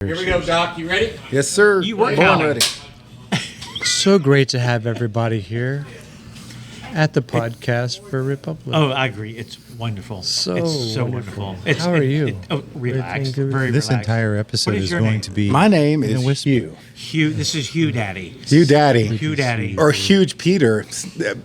Here we go, Doc. You ready? Yes, sir. You work Born out. ready. So great to have everybody here at the podcast for Republic. Oh, I agree. It's wonderful. It's so wonderful. It's, How are you? Relaxed. Everything good? Very This relaxed. entire episode What is is your going name? to be. My name is whisper. Hugh. Hugh. This is Hugh Daddy. Hugh Daddy. Hugh Daddy. Or Hugh Peter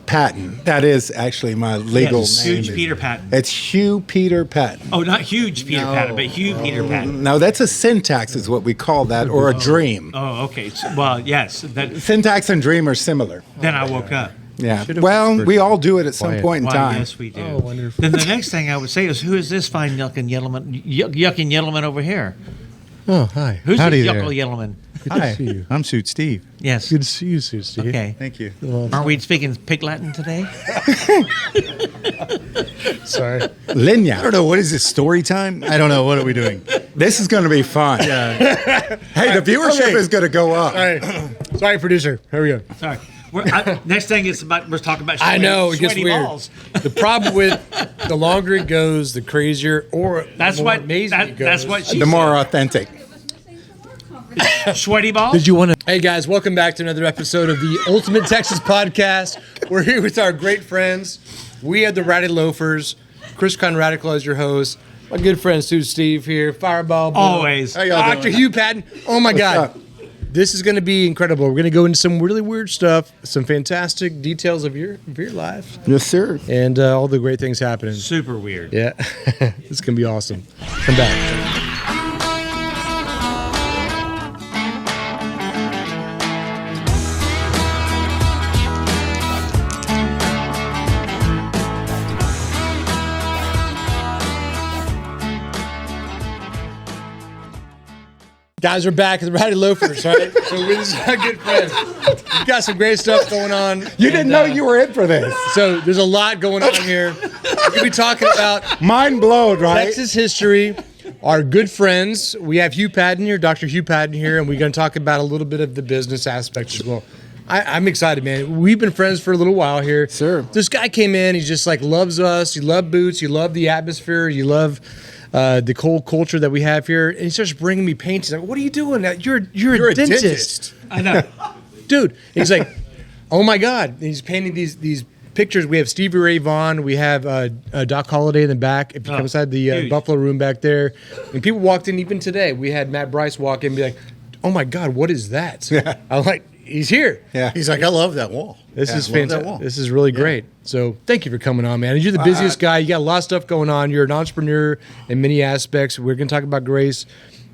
Patton. That is actually my legal Yes, name. Huge Peter Patton. It's Hugh Peter Patton. Oh, not huge Peter Patton, but Hugh Peter Patton. No, that's a syntax is what we call that, or a dream. Oh, okay. Well, yes. Syntax and dream are similar. Then I woke up. Yeah. Should've Well, whispered. we all do it at some Quiet. point in Why, time. yes, we do. Oh, wonderful. Then the next thing I would say is, who is this fine yucking Yellowman over here? Oh, hi. Who's Howdy this there. yuckle Yellowman? Good Hi, to see you. I'm Suit Steve. Yes. Good to see you, Sue Steve. Okay. Thank you. Aren't we speaking Pig Latin today? Sorry. I Linya. don't know. What is this, story time? I don't know. What are we doing? This is going to be fun. Hey, the viewership is going to go up. Sorry, producer. Here we go. Sorry. Next thing is we're talking about I know, it gets sweaty weird. balls. The problem with the longer it goes, the crazier, or That's the more what amazing it goes. that's what she The more said. authentic. Sweaty balls. Did you want to? Hey guys, welcome back to another episode of the Ultimate Texas Podcast. We're here with our great friends. We have the Ratty Loafers. Chris Conradical as your host. My good friend Sue Steve here. Fireball. Bill. Always. How y'all Dr. doing? Hugh Patton. Oh my God. up? This is going to be incredible. We're going to go into some really weird stuff, some fantastic details of your life, Yes, sir. and all the great things happening. Super weird. Yeah, it's going to be awesome. Come back. Guys, we're back at the Ratty Loafers, right? So this is our good friends. We've got some great stuff going on. You didn't know you were in for this. So there's a lot going on here. We're going to be talking about Mind blown, right? Texas history, our good friends. We have Hugh Patton here, Dr. Hugh Patton here, and we're going to talk about a little bit of the business aspect as well. I'm excited, man. We've been friends for a little while here. Sure. This guy came in. He just like loves us. You love boots. You love the atmosphere. You love the cold culture that we have here. And he starts bringing me paintings. Like, what are you doing? You're a dentist. I know. Dude. He's like, oh my God. And he's painting these pictures. We have Stevie Ray Vaughan. We have Doc Holliday in the back. If you come inside the huge. Buffalo Room back there. And people walked in even today. We had Matt Bryce walk in and be like, oh my God, what is that? Yeah. I'm like, he's here. Yeah. He's like, I love that wall. This is I love that fantastic. wall. This is really great. So thank you for coming on, man. You're the busiest guy. You got a lot of stuff going on. You're an entrepreneur in many aspects. We're going to talk about Grace,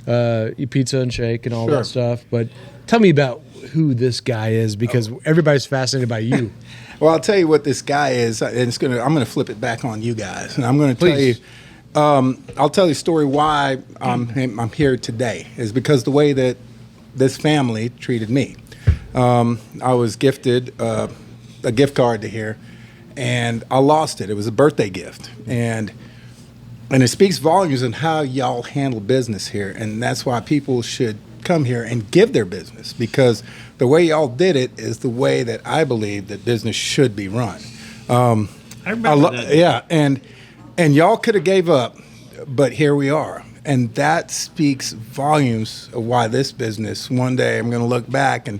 eat pizza and shake and all Sure. that stuff. But tell me about who this guy is, because everybody's fascinated by you. Well, I'll tell you what this guy is, and I'm going to flip it back on you guys, and I'm going to tell you. Please. I'll tell you a story why I'm here today is because the way that this family treated me. I was gifted a gift card to here, and I lost it. It was a birthday gift, and it speaks volumes on how y'all handle business here, and that's why people should come here and give their business, because the way y'all did it is the way that I believe that business should be run. I remember that. Yeah, and y'all could have gave up, but here we are. And that speaks volumes of why this business, one day I'm going to look back and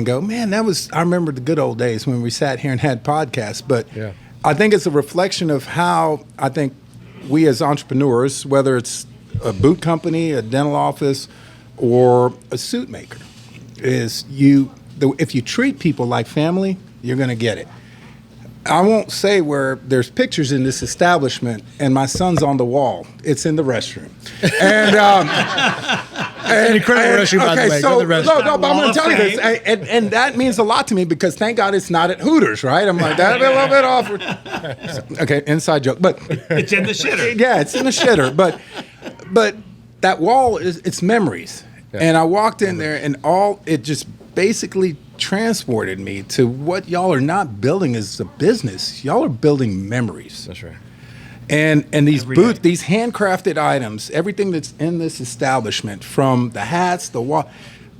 go, man, I remember the good old days when we sat here and had podcasts. But Yeah. I think it's a reflection of how I think we as entrepreneurs, whether it's a boot company, a dental office, or a suit maker, is if you treat people like family, you're going to get it. I won't say where there's pictures in this establishment, and my son's on the wall. It's in the restroom. And An incredible restroom, by the way. So, Go to the restroom. no, but I'm going to tell you this, and that means a lot to me because thank God it's not at Hooters, right? I'm like, that'd be a little bit awkward. Okay, inside joke, but It's in the shitter. yeah, it's in the shitter. But that wall it's memories, and I walked in there, and it just basically transported me to what y'all are not building as a business. Y'all are building memories. That's right. And these Every boots, day. these handcrafted items, everything that's in this establishment, from the hats, the wall,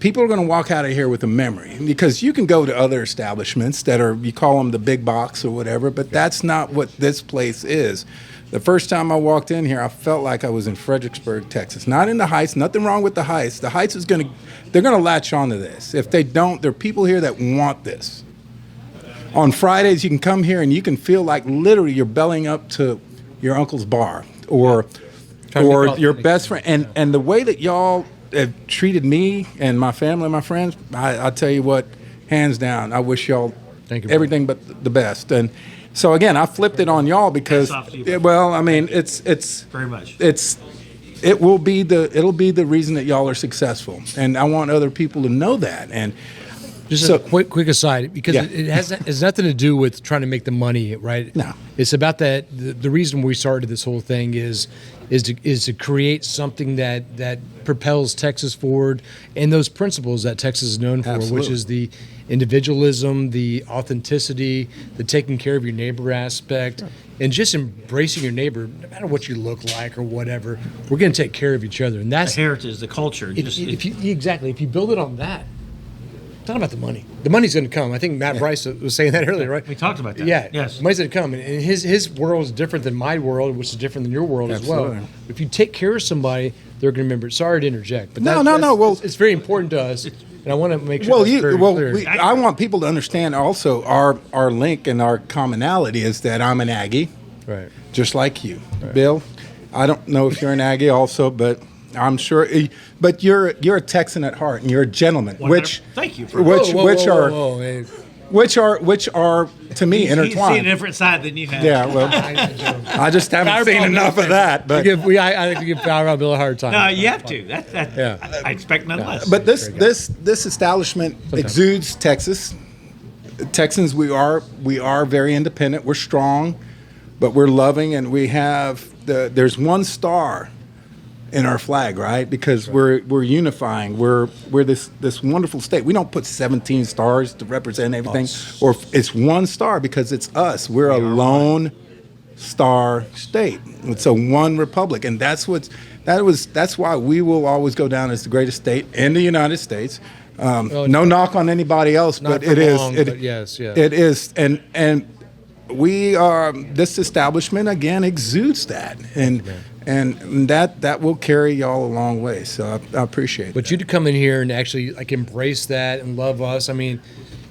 people are going to walk out of here with a memory, because you can go to other establishments that are, you call them the big box or whatever, but that's not what this place is. The first time I walked in here, I felt like I was in Fredericksburg, Texas. Not in the Heights. Nothing wrong with the Heights. The Heights they're going to latch onto this. If they don't, there are people here that want this. On Fridays, you can come here and you can feel like literally you're bellying up to your uncle's bar or your best friend. And the way that y'all have treated me and my family and my friends, I tell you what, hands down, I wish y'all everything but the best. And so again, I flipped it on y'all because, well, I mean, it's very much. It'll be the reason that y'all are successful, and I want other people to know that. And just a quick aside, because it has nothing to do with trying to make the money, right? No, it's about that. The reason we started this whole thing is to create something that propels Texas forward, and those principles that Texas is known for, Absolutely. which is the individualism, the authenticity, the taking care of your neighbor aspect, and just embracing your neighbor, no matter what you look like or whatever. We're going to take care of each other, and that's the heritage, the culture. If you build it on that, it's not about the money. The money's going to come. I think Matt Bryce was saying that earlier, right? We talked about that. Yeah. Yes. Money's going to come. And his world is different than my world, which is different than your world Absolutely. as well. If you take care of somebody, they're going to remember. Sorry to interject. But No. Well, it's very important to us. And I want to make sure that's very clear. I want people to understand also our link and our commonality is that I'm an Aggie, right? Just like you, right. Bill. I don't know if you're an Aggie also, but I'm sure. But you're a Texan at heart, and you're a gentleman. Thank you. Which are to me intertwined. You see a different side than you have. Yeah, well, I just haven't seen enough of that. But I like to give Power Bill a hard time. No, you have to. I expect none less. But this establishment exudes Texas. Texans, we are very independent. We're strong, but we're loving, and we have there's one star in our flag, right? Because we're unifying. We're this wonderful state. We don't put 17 stars to represent everything, or it's one star because it's us. We're a lone star state. It's a one republic, and that's why we will always go down as the greatest state in the United States. No knock on anybody else, but it is. Yes. It is, and we are. This establishment again exudes that, and that will carry y'all a long way. So I appreciate it. But you to come in here and actually like embrace that and love us. I mean,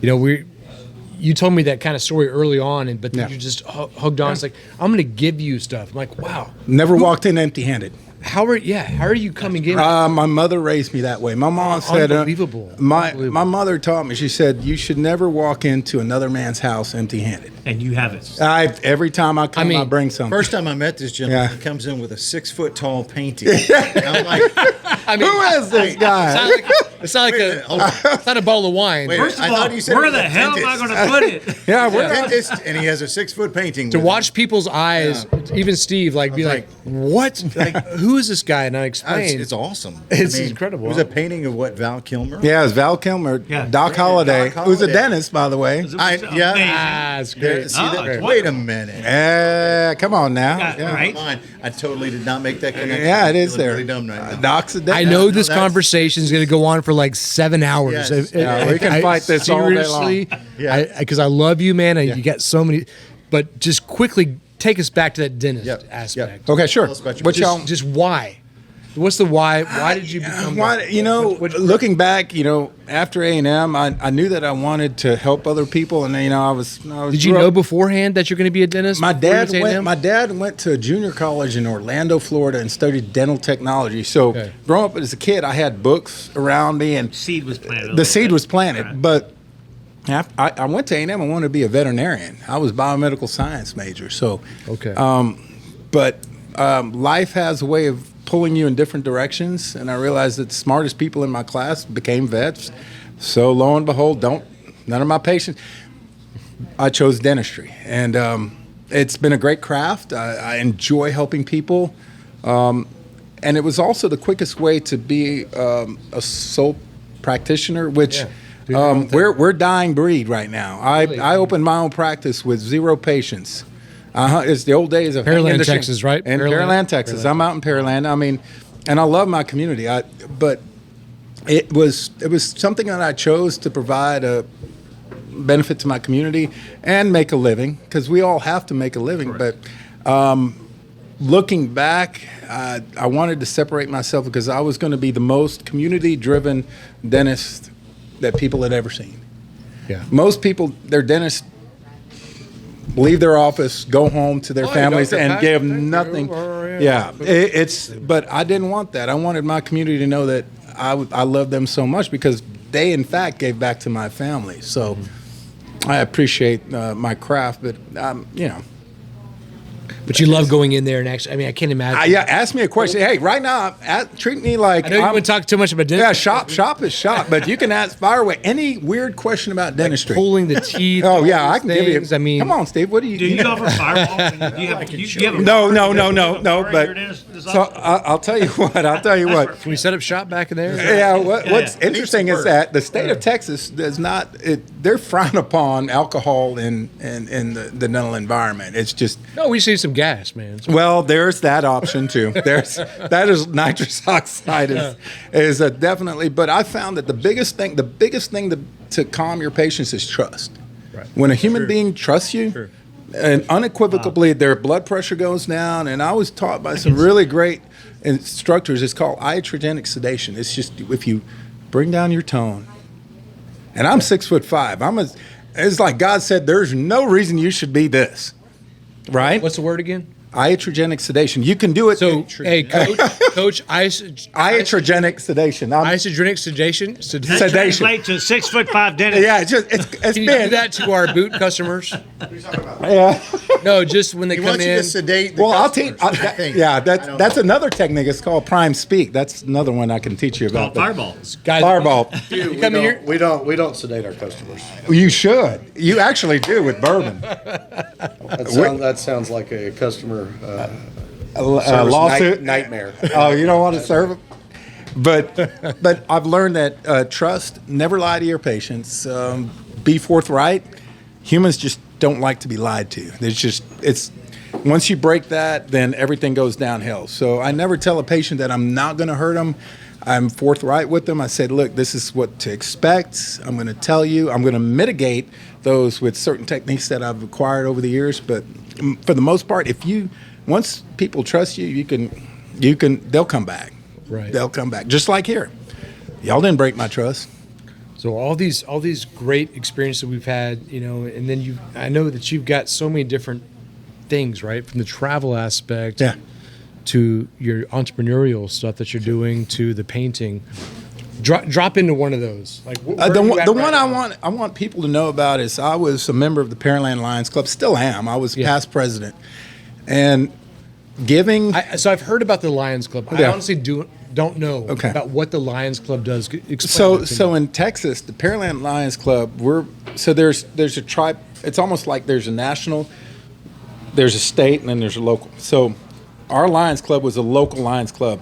you told me that kind of story early on, but then you just hugged on. It's like, I'm going to give you stuff. I'm like, wow. Never walked in empty-handed. How are you coming in? My mother raised me that way. My mom said, unbelievable. My mother taught me. She said, you should never walk into another man's house empty-handed. And you haven't. Every time I come, I bring something. First time I met this gentleman, he comes in with a 6-foot-tall painting. And I'm like, who is this guy? It's not a bottle of wine. Wait, First of all, where the hell am I going to put it? We're a dentist, and he has a 6-foot painting. To watch people's eyes, even Steve, be like, what? Who is this guy? And I explained. It's awesome. It's incredible. It was a painting of what, Val Kilmer? Yeah, it was Val Kilmer. Yeah. Doc Holliday, who's a dentist, by the way. It's great. Wait a minute. Come on now. Right? I totally did not make that connection. Yeah, it is there. Really dumb right now. Doc's a dentist. I know this conversation is going to go on for like 7 hours. Yes. We can fight this all day long. Seriously, because I love you, man, and you got so many. But just quickly take us back to that dentist aspect. Okay, sure. Just why? What's the why? Why did you become? Looking back, after A&M, I knew that I wanted to help other people, and I was. Did you know beforehand that you're going to be a dentist? My dad went to a junior college in Orlando, Florida, and studied dental technology. So growing up as a kid, I had books around me, and the seed was planted. Right. But I went to A&M. I wanted to be a veterinarian. I was a biomedical science major. So life has a way of pulling you in different directions, and I realized that the smartest people in my class became vets. So lo and behold, none of my patients. I chose dentistry, and it's been a great craft. I enjoy helping people, and it was also the quickest way to be a sole practitioner, which we're dying breed right now. I opened my own practice with 0 patients. It's the old days of Pearland, Texas, right? In Pearland, Texas. I'm out in Pearland. I mean, and I love my community. But it was something that I chose to provide a benefit to my community and make a living, because we all have to make a living. Correct. But looking back, I wanted to separate myself because I was going to be the most community-driven dentist that people had ever seen. Yeah. Most people, their dentists leave their office, go home to their families, Dr. and Patton, give thank you. nothing. Or, Yeah, but I didn't want that. I wanted my community to know that I love them so much because they, in fact, gave back to my family. So I appreciate my craft, but But you love going in there and actually, I mean, I can't imagine. yeah. Ask me a question. Hey, right now, treat me like I know you wouldn't talk too much about dentistry. Yeah, shop is shop, but you can fire away any weird question about dentistry. Pulling the teeth. Oh yeah, all I these can give you. things. I mean, come on, Steve. What do you? Do you offer Fireball? Do you have a No. bar at But your dentist's so office? I'll tell you what. Can we set up shop back in there? Yeah. What's Yeah. interesting is that the state of Texas does not. They're frown upon alcohol in the dental environment. It's just. No, we see some gas, man. Well, there's that option too. That is nitrous oxide is definitely. But I found that the biggest thing to calm your patients is trust. Right. When a human being trusts you, and unequivocally their blood pressure goes down. And I was taught by some really great instructors. It's called iatrogenic sedation. It's just if you bring down your tone. And I'm 6'5". It's like God said, there's no reason you should be this, right? What's the word again? Iatrogenic sedation. You can do it. So, hey, coach, Iatrogenic sedation. isogenic sedation. That sedation. translates to 6'5" dentist. Yeah, it's Can you do been. that to our boot customers? Yeah. No, just when they He come wants you in. to sedate the Well, I'll customers, teach. I think. Yeah, I don't that's know. another technique. It's called prime speak. That's another one I can teach you about. Called Fireball. Guys, Fireball. You come in here. We don't sedate our customers. You should. You actually do with bourbon. That sounds like a customer A service lawsuit. nightmare. Oh, you don't want to serve them? But I've learned that trust, never lie to your patients, be forthright. Humans just don't like to be lied to. It's once you break that, then everything goes downhill. So I never tell a patient that I'm not going to hurt them. I'm forthright with them. I said, look, this is what to expect. I'm going to tell you. I'm going to mitigate those with certain techniques that I've acquired over the years. But for the most part, once people trust you, they'll come back. Right. They'll come back. Just like here. Y'all didn't break my trust. So all these great experiences we've had, and then I know that you've got so many different things, right? From the travel aspect Yeah. to your entrepreneurial stuff that you're doing to the painting. Drop into one of those. Like where are you at The right one now? I want people to know about is I was a member of the Pearland Lions Club. Still am. I was past president. And giving. So I've heard about the Lions Club. I Yeah. honestly don't know Okay. about what the Lions Club does. Explain So that to me. in Texas, the Pearland Lions Club, there's a tribe. It's almost like there's a national, there's a state, and then there's a local. So our Lions Club was a local Lions Club,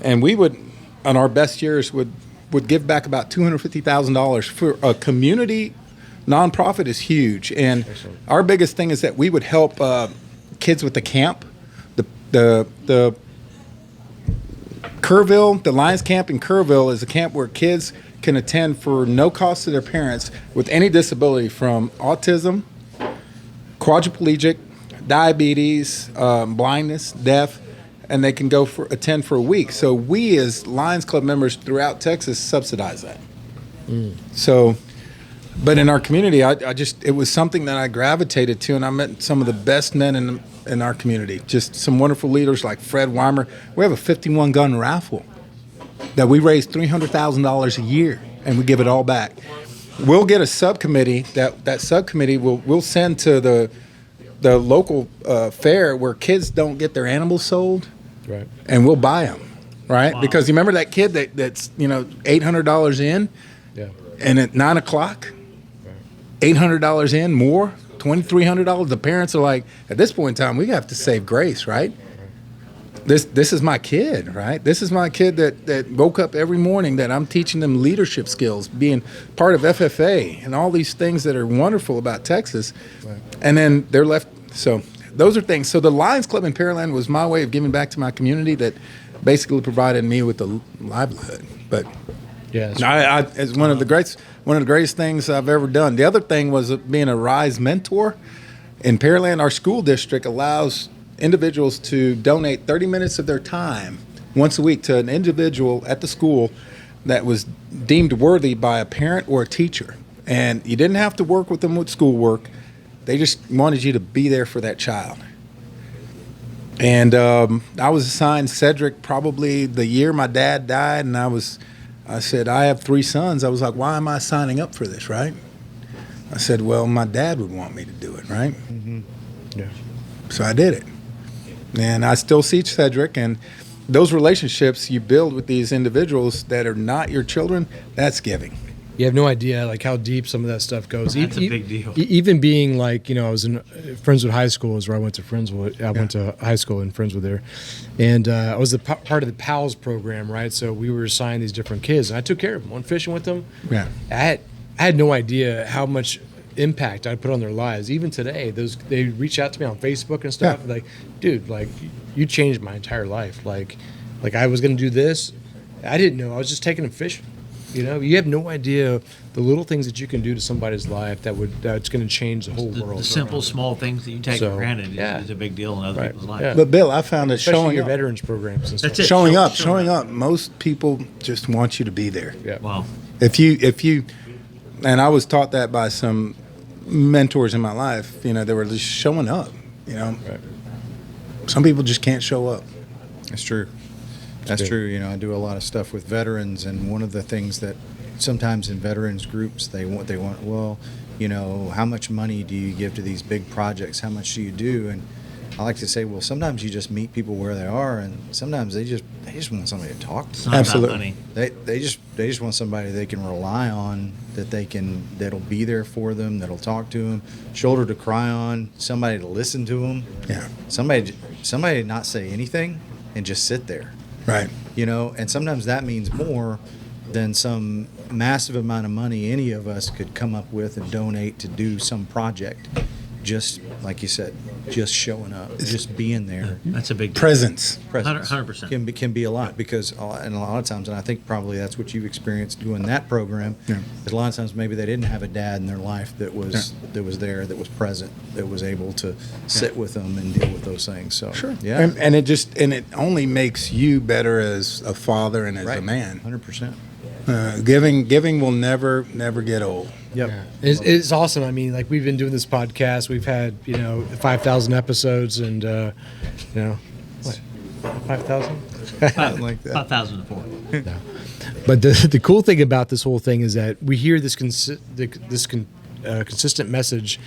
and we would, on our best years, would give back about $250,000 for a community nonprofit is huge. And our biggest thing is that we would help kids with the camp, the Kerrville, the Lions Camp in Kerrville is a camp where kids can attend for no cost to their parents with any disability from autism, quadriplegic, diabetes, blindness, deaf, and they can attend for a week. So we as Lions Club members throughout Texas subsidize that. So, but in our community, it was something that I gravitated to, and I met some of the best men in our community. Just some wonderful leaders like Fred Weimer. We have a 51 gun raffle that we raise $300,000 a year, and we give it all back. We'll get a subcommittee. That subcommittee we'll send to the local fair where kids don't get their animals sold, right. and we'll buy them, right? Wow. Because you remember that kid that's $800 in, Yeah. and at 9 o'clock, $800 in more, $2,300. The parents are like, at this point in time, we have to save grace, right? This is my kid, right? This is my kid that woke up every morning that I'm teaching them leadership skills, being part of FFA and all these things that are wonderful about Texas. Right. And then they're left. So those are things. So the Lions Club in Pearland was my way of giving back to my community that basically provided me with the livelihood. But Yeah, It's one of the greatest things I've ever done. The other thing was being a Rise mentor. In Pearland, our school district allows individuals to donate 30 minutes of their time once a week to an individual at the school that was deemed worthy by a parent or a teacher. And you didn't have to work with them with schoolwork. They just wanted you to be there for that child. And I was assigned Cedric probably the year my dad died, and I said, I have 3 sons. I was like, why am I signing up for this, right? I said, well, my dad would want me to do it, right? Mm-hmm. Yeah. So I did it. And I still see Cedric, and those relationships you build with these individuals that are not your children, that's giving. You have no idea like how deep some of that stuff goes. That's a big deal. Even being like, you know, I was in Friendswood High School is where I went to Friendswood. I went to high school in Friendswood there, and I was part of the PALS program, right? So we were assigned these different kids, and I took care of them. Went fishing with them. Yeah. I had no idea how much impact I'd put on their lives. Even today, they reach out to me on Facebook and stuff. Yeah. Like, dude, like you changed my entire life. Like I was gonna do this. I didn't know. I was just taking them fishing. You know, you have no idea the little things that you can do to somebody's life that's going to change the whole world. The simple, small things that you take for granted is a big deal in other people's lives. Yeah. But Bill, I found that Especially showing your up, veterans programs and stuff. That's it. showing Showing up. Most people just want you to be there. Yeah. Wow. If you, and I was taught that by some mentors in my life. You know, they were just showing up. You know, some people just can't show up. That's true. That's true. You know, I do a lot of stuff with veterans, and one of the things that sometimes in veterans groups they want, well, you know, how much money do you give to these big projects? How much do you do? And I like to say, well, sometimes you just meet people where they are, and sometimes they just want somebody to talk to. It's not Absolutely. about money. They just want somebody they can rely on, that'll be there for them, that'll talk to them, shoulder to cry on, somebody to listen to them. Yeah. Somebody to not say anything and just sit there. Right. You know, and sometimes that means more than some massive amount of money any of us could come up with and donate to do some project. Just like you said, just showing up, just being there. That's a big deal. Presence. 100%. Can be a lot, because and a lot of times, and I think probably that's what you've experienced doing that program. Yeah. Is a lot of times maybe they didn't have a dad in their life that was there, that was present, that was able to sit with them and deal with those things. So Sure. yeah, And it only makes you better as a father and as a man. 100%. Giving will never get old. Yep. Yeah. It's awesome. I mean, like we've been doing this podcast. We've had 5,000 episodes, and what 5,000? Like that. 5,004. But the cool thing about this whole thing is that we hear this consistent message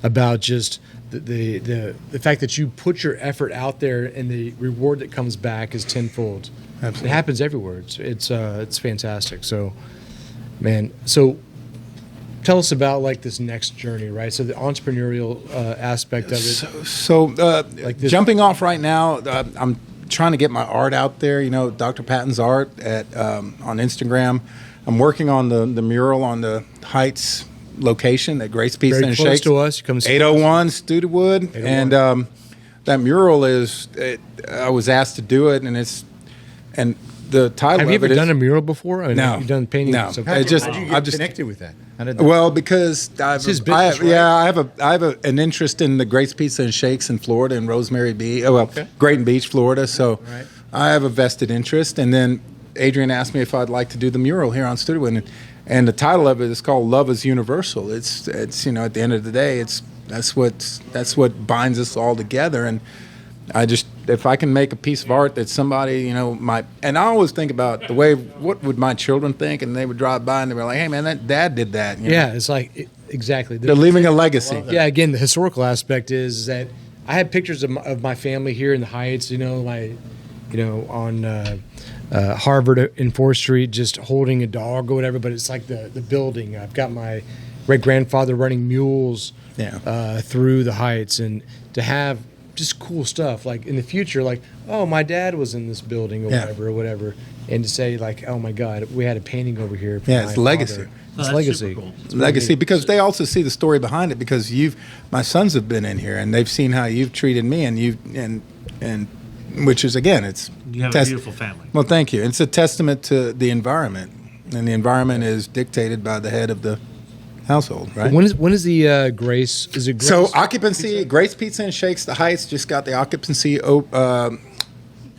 about just the fact that you put your effort out there, and the reward that comes back is tenfold. Absolutely. It happens everywhere. It's fantastic. So, man. So, tell us about like this next journey, right? So the entrepreneurial aspect of it. So Like this- jumping off right now, I'm trying to get my art out there. You know, Dr. Patton's art on Instagram. I'm working on the mural on the Heights location at Grace Pizza Very and close Shakes. to us. You come see 801 Studewood, 801. and that mural I was asked to do it, and the title Have you of ever it done is, a mural before? I mean, No. You've done painting. No. So It just- How'd you I get just- connected with that? How did that? well, because his business, right? I have an interest in the Grace Pizza and Shakes in Florida and Rosemary Beach. Grayton Beach, Florida. So Right. I have a vested interest. And then Adrian asked me if I'd like to do the mural here on Studewood, and the title of it is called "Love Is Universal." It's at the end of the day, that's what binds us all together. And if I can make a piece of art that somebody, might, and I always think about the way, what would my children think? And they would drive by and they'd be like, hey man, that dad did that. yeah, it's like exactly. They're leaving a legacy. Yeah, again, the historical aspect is that I have pictures of my family here in the Heights. On Harvard and 4th Street, just holding a dog or whatever. But it's like the building. I've got my great grandfather running mules through the Heights, and to have just cool stuff like in the future, like, oh, my dad was in this building or whatever, and to say like, oh my God, we had a painting over here. For Yeah, it's my legacy. father. Oh, It's that's legacy. super cool. It's Legacy, really- because they also see the story behind it, because my sons have been in here and they've seen how you've treated me, and which is, again, it's You have a beautiful family. Well, thank you. It's a testament to the environment. and the environment is dictated by the head of the household, right? When is the Grace? Is it Grace? So occupancy, Grace Pizza and Shakes, the Heights just got the occupancy.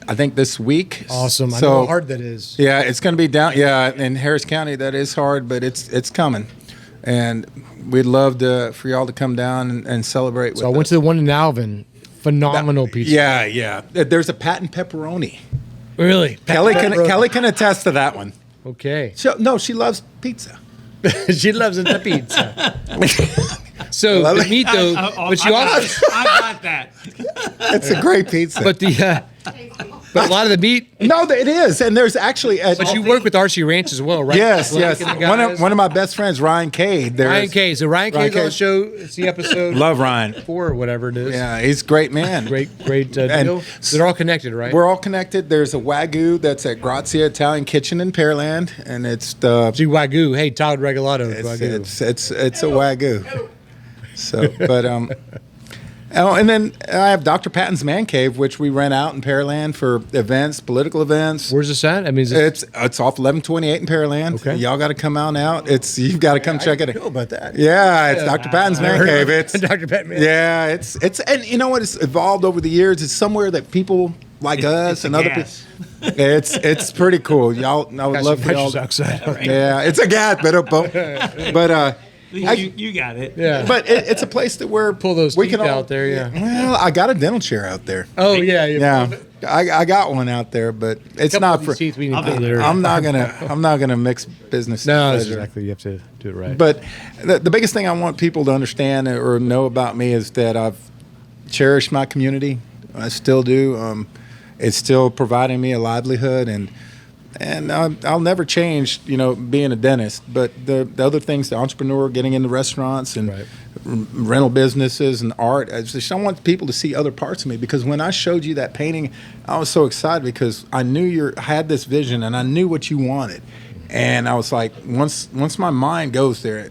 I think this week. Awesome. I So know how hard that is. yeah, it's going to be down. Yeah, in Harris County, that is hard, but it's coming, and we'd love for y'all to come down and celebrate. So I with went us. to the one in Alvin. Phenomenal pizza. Yeah, yeah. There's a Patton pepperoni. Really? Kelly can attest to that one. Okay. No, she loves pizza. She loves the pizza. So the meat though, but she also, I got that. It's a great pizza. but a lot of the meat. No, it is, and there's actually. But you work with RC Ranch as well, right? Yes, Blake yes. and the guys. One of my best friends, Ryan Cade. Ryan K. So Ryan K's on the Cade. show. It's the episode Love Ryan. 4 or whatever it is. Yeah, he's a great man. Great And deal. So they're all connected, right? We're all connected. There's a Wagyu that's at Grazia Italian Kitchen in Pearland, and it's the See Wagyu. Hey, Todd Regalado. Wagyu. it's a Wagyu. So, but oh, and then I have Dr. Patton's Man Cave, which we rent out in Pearland for events, political events. Where's this at? I mean, is it, It's off 1128 in Pearland. Okay. Y'all got to come out. You've got to come check it I know out. about that. Yeah, it's Dr. Patton's Man Cave. It's Dr. Patton. yeah, it's and you know what? It's evolved over the years. It's somewhere that people like us and other people. It's pretty cool. Y'all, I would love for y'all. outside. Yeah, it's a gas, but You got it. Yeah. but it's a place that we're Pull those we teeth can all, out there, yeah. Well, I got a dental chair out there. Oh yeah. Yeah, I got one out there, but it's not for. Teeth we need I'll to be put there. I'm not gonna mix business. No, and that's pleasure. exactly. You have to do it right. But the biggest thing I want people to understand or know about me is that I've cherished my community. I still do. It's still providing me a livelihood, and I'll never change, being a dentist. But the other things, the entrepreneur, getting into restaurants and Right. rental businesses and art, I want people to see other parts of me. Because when I showed you that painting, I was so excited because I knew you had this vision and I knew what you wanted. And I was like, once my mind goes there,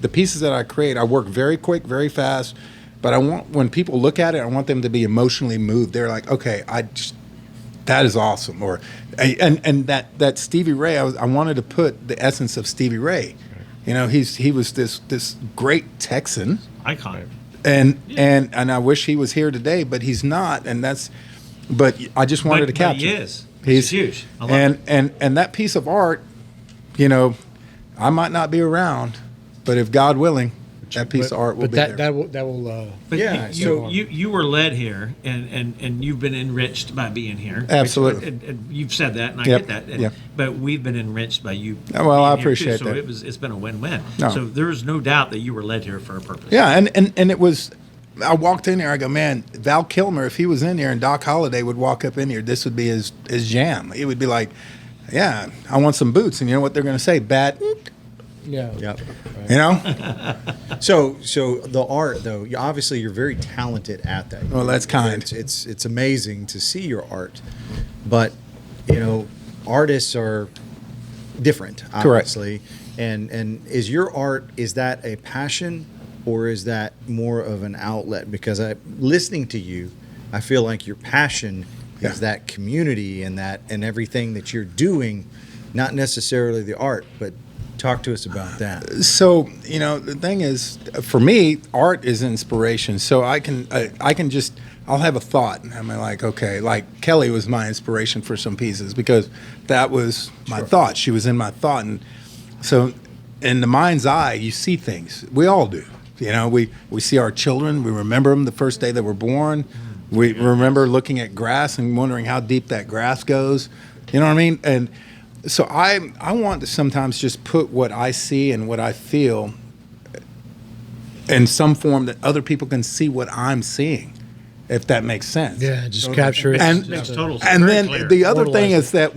the pieces that I create, I work very quick, very fast. But I want, when people look at it, I want them to be emotionally moved. They're like, okay, that is awesome. Or and that Stevie Ray, I wanted to put the essence of Stevie Ray. He was this great Texan, Icon. and I wish he was here today, but he's not. But I just wanted to capture. He is. He's huge. I love it. and that piece of art, I might not be around, but if God willing, that piece of art will but be that there. that will. But Yeah, you were led here, and you've been enriched by being here. Absolutely. And you've said that, and I Yep, get that. yep. But we've been enriched by you. Well, I being here, too, appreciate so that. it's been a win-win. No. So there is no doubt that you were led here for a purpose. Yeah, and it was. I walked in there. I go, man, Val Kilmer. If he was in there, and Doc Holliday would walk up in here, this would be his jam. He would be like, "Yeah, I want some boots." And you know what they're going to say? Bat. Yeah. Yep. You know. So the art, though, obviously you're very talented at that. Well, that's kind. It's amazing to see your art, but artists are different, Correct. obviously. And is your art, is that a passion or is that more of an outlet? Because listening to you, I feel like your passion Yeah. is that community and everything that you're doing, not necessarily the art, but talk to us about that. So the thing is, for me, art is inspiration. So I can just, I'll have a thought, and I'm like, okay, like Kelly was my inspiration for some pieces because that was my thought. She was in my thought, and so in the mind's eye, you see things. We all do. We see our children. We remember them the first day they were born. We remember looking at grass and wondering how deep that grass goes. You know what I mean? And so I want to sometimes just put what I see and what I feel in some form that other people can see what I'm seeing, if that makes sense. Yeah, just capture it. And Makes total sense. and Very then clear. the other thing Immortalize is that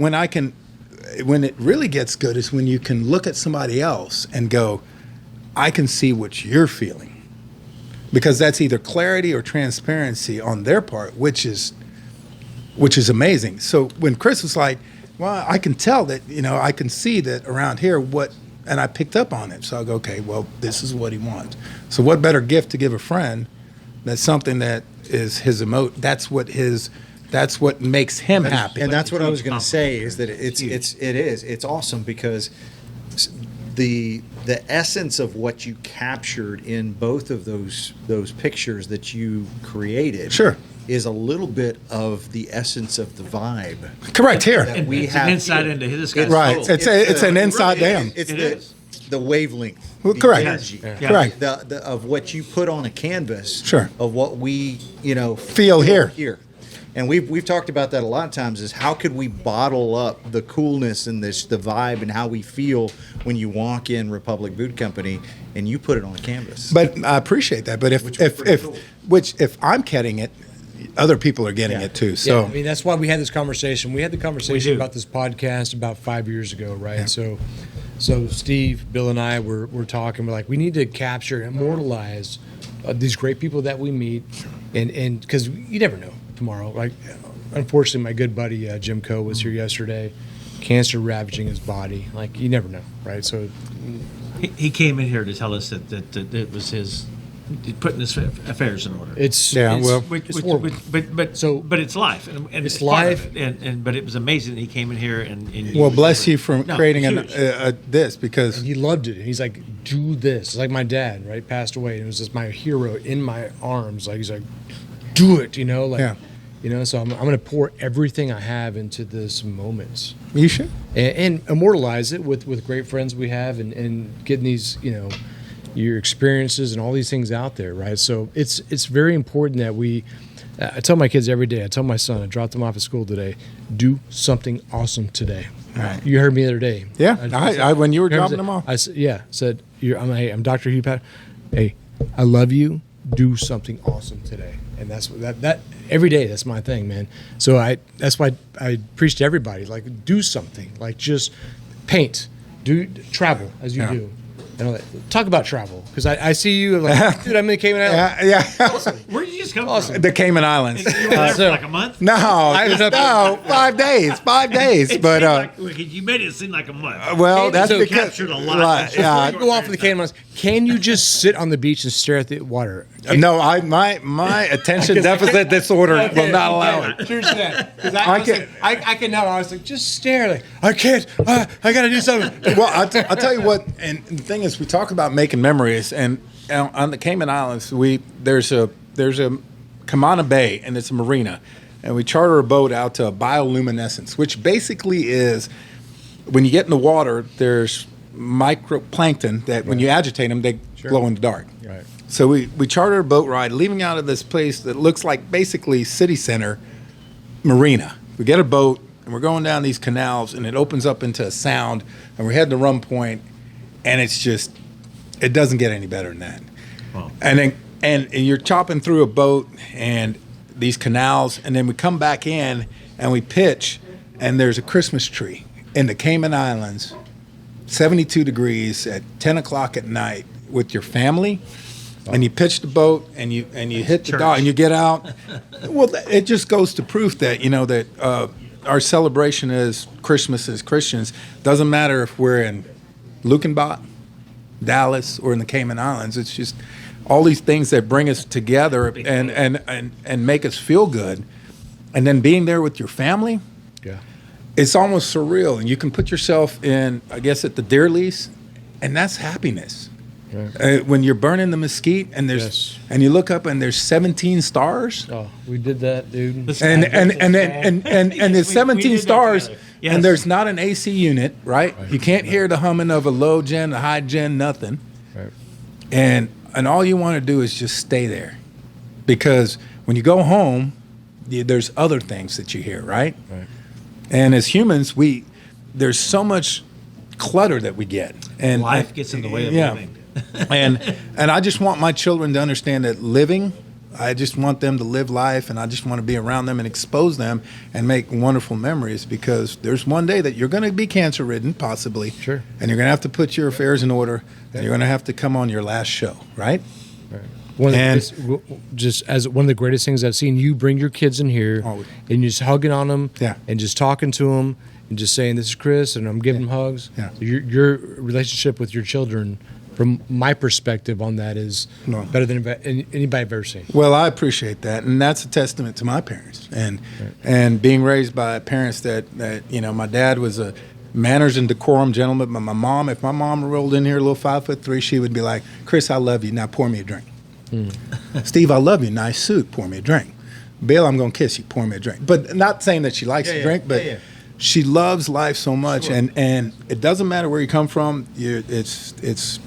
when it really gets good is when you can look at somebody else and go, I can see what you're feeling. Because that's either clarity or transparency on their part, which is amazing. So when Chris was like, well, I can tell that, I can see that around here and I picked up on it. So I go, okay, well, this is what he wants. So what better gift to give a friend that's something that is his that's what his That's what makes him happy. And that's what I was going to say is that it's awesome because the essence of what you captured in both of those pictures that you created Sure. is a little bit of the essence of the vibe. Correct here. that we It's have an insight here. into this guy's Right. soul. It's an inside damn. It's It the is. the wavelength. Well, the correct. energy, Yeah. Correct. the of what you put on a canvas. Sure. Of what we Feel here. And we've talked about that a lot of times. Is how could we bottle up the coolness and the vibe and how we feel when you walk in Republic Boot Company and you put it on a canvas. But I appreciate that. But if I'm getting it, other people are getting it too. So Yeah, I mean, that's why we had this conversation. We had the conversation do. about this podcast about 5 years ago, right? So Steve, Bill, and I were talking. We're like, we need to capture, immortalize these great people that we meet, and because you never know tomorrow. Like, unfortunately, my good buddy Jim Coe was here yesterday, cancer ravaging his body. Like, you never know, right? So He came in here to tell us that it was his putting his affairs in order. it's It's horrible. but it's life, and It's part of life. it. But it was amazing that he came in here and well, bless you for No, creating huge. this because He loved it. He's like, do this. It's like my dad, right? Passed away. And it was just my hero in my arms. Like, he's like, do it, like, Yeah. so I'm going to pour everything I have into this moment you should. and immortalize it with great friends we have and getting these, your experiences and all these things out there, right? So it's very important that we, I tell my kids every day, I tell my son, I dropped him off at school today, do something awesome today. Right. You heard me the other day. Yeah, said- I when you were Remember dropping said- them off. I said, I'm Dr. Hugh Patton. Hey, I love you. Do something awesome today, and that's that every day. That's my thing, man. So that's why I preach to everybody. Like, do something. Like, just paint, travel as you Yeah. do. And all that. Talk about travel because I see you like, dude, I'm in the Cayman Islands. Yeah. Where did you just come Awesome. from? The Cayman Islands. You were there for So- like a month. No, was up- no, 5 days. 5 days. It But seemed like, you made it seem like a month. well, that's so because captured a lot. Right, yeah. Before you go off for the Cayman Islands, can you just sit on the beach and stare at the water? No, my attention deficit disorder will not allow it. Cheers to that. Because I I can now. I was like, just stare. Like, I can't. I got to do something. Well, I'll tell you what. And the thing is, we talk about making memories, and on the Cayman Islands, there's a Camana Bay, and it's a marina, and we charter a boat out to a bioluminescence, which basically is when you get in the water, there's microplankton that when you agitate them, they glow in the dark. Right. So we charter a boat ride, leaving out of this place that looks like basically city center marina. We get a boat, and we're going down these canals, and it opens up into a sound, and we're heading to Rum Point, and it doesn't get any better than that. Wow. And then and you're chopping through a boat and these canals, and then we come back in and we pitch, and there's a Christmas tree in the Cayman Islands, 72 degrees at 10 o'clock at night with your family. And you pitch the boat, and you hit the Church. dock, and you get out. Well, it just goes to proof that that our celebration is Christmas as Christians. Doesn't matter if we're in Lukenbach, Dallas, or in the Cayman Islands. It's just all these things that bring us together and make us feel good. And then being there with your family, Yeah. it's almost surreal. And you can put yourself in, I guess, at the deer lease, and that's happiness. When you're burning the mesquite and Yes. and you look up and there's 17 stars, Oh, we did that, dude. and there's 17 did that stars, together. Yes. and there's not an AC unit, right? You can't hear the humming of a low gen, a high gen, nothing. Right. And all you want to do is just stay there, because when you go home, there's other things that you hear, right? Right. And as humans, there's so much clutter that we get, and Life gets in the way of yeah. living. and I just want my children to understand that I just want them to live life, and I just want to be around them and expose them and make wonderful memories, because there's one day that you're going to be cancer ridden, possibly. Sure. And you're going to have to put your affairs in order, and you're going to have to come on your last show, right? One of And- the, just as one of the greatest things I've seen, you bring your kids in here Oh. and you're just hugging on them, Yeah. and just talking to them and just saying, "This is Chris," and I'm giving them hugs. Yeah. So your relationship with your children from my perspective on that is No. better than anybody I've ever seen. Well, I appreciate that, and that's a testament to my parents, and being raised by parents that my dad was a manners and decorum gentleman, but my mom, if my mom rolled in here a little 5'3", she would be like, "Chris, I love you. Now pour me a drink." "Steve, I love you. Nice suit. Pour me a drink." "Bill, I'm gonna kiss you. Pour me a drink." But not saying that she likes to drink, but she loves life so much, and it doesn't matter where you come from. It's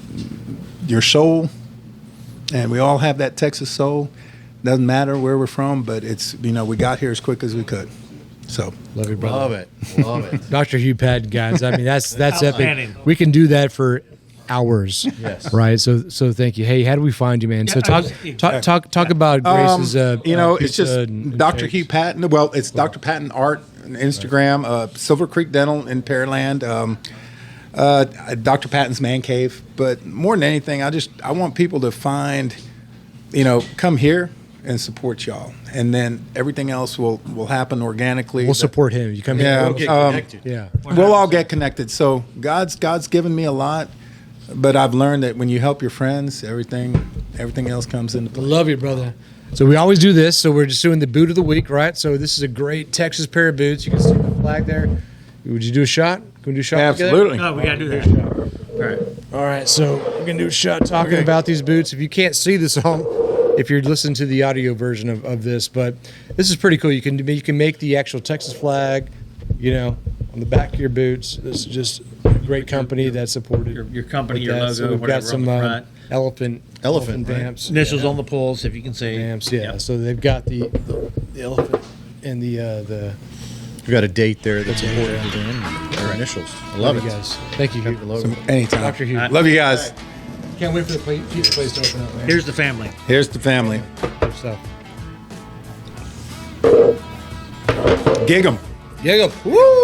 your soul, and we all have that Texas soul. Doesn't matter where we're from, but it's we got here as quick as we could. So Love you, brother. Love it. Dr. Hugh Patton, guys. I mean, that's epic. Outstanding. We can do that for hours. Yes. Right. So thank you. Hey, how do we find you, man? So Yeah, talk about Grace's. it's pizza just and Dr. cakes. Hugh Patton. Well, it's Dr. Patton Art on Instagram, Silver Creek Dental in Pearland, Dr. Patton's Man Cave. But more than anything, I want people to find, come here and support y'all, and then everything else will happen organically. We'll support him. You come Yeah, here. We'll get connected. Yeah. We'll all get connected. So God's given me a lot, but I've learned that when you help your friends, everything else comes into play. Love you, brother. So we always do this. So we're just doing the boot of the week, right? So this is a great Texas pair of boots. You can see the flag there. Would you do a shot? Can we do a shot together? Absolutely. No, we got to do that. All right. All right, so we're gonna do a shot talking about these boots. If you can't see the song, if you're listening to the audio version of this, but this is pretty cool. You can make the actual Texas flag, on the back of your boots. This is just a great company that supported Your company, with your that. logo, So we've got whatever some on the front. elephant right? vamps. Initials on the poles, if you can say. Vamps, yeah. So they've got the elephant and the. We've got a date there that's important to them. Our initials. I love you it. guys. Thank you, The Hugh. logo. Anytime. Dr. Hugh. Love you guys. Can't wait for the pizza place to open up, man. Here's the family. Here's the family. Good stuff. Gig 'em. Yeah, go. Woo!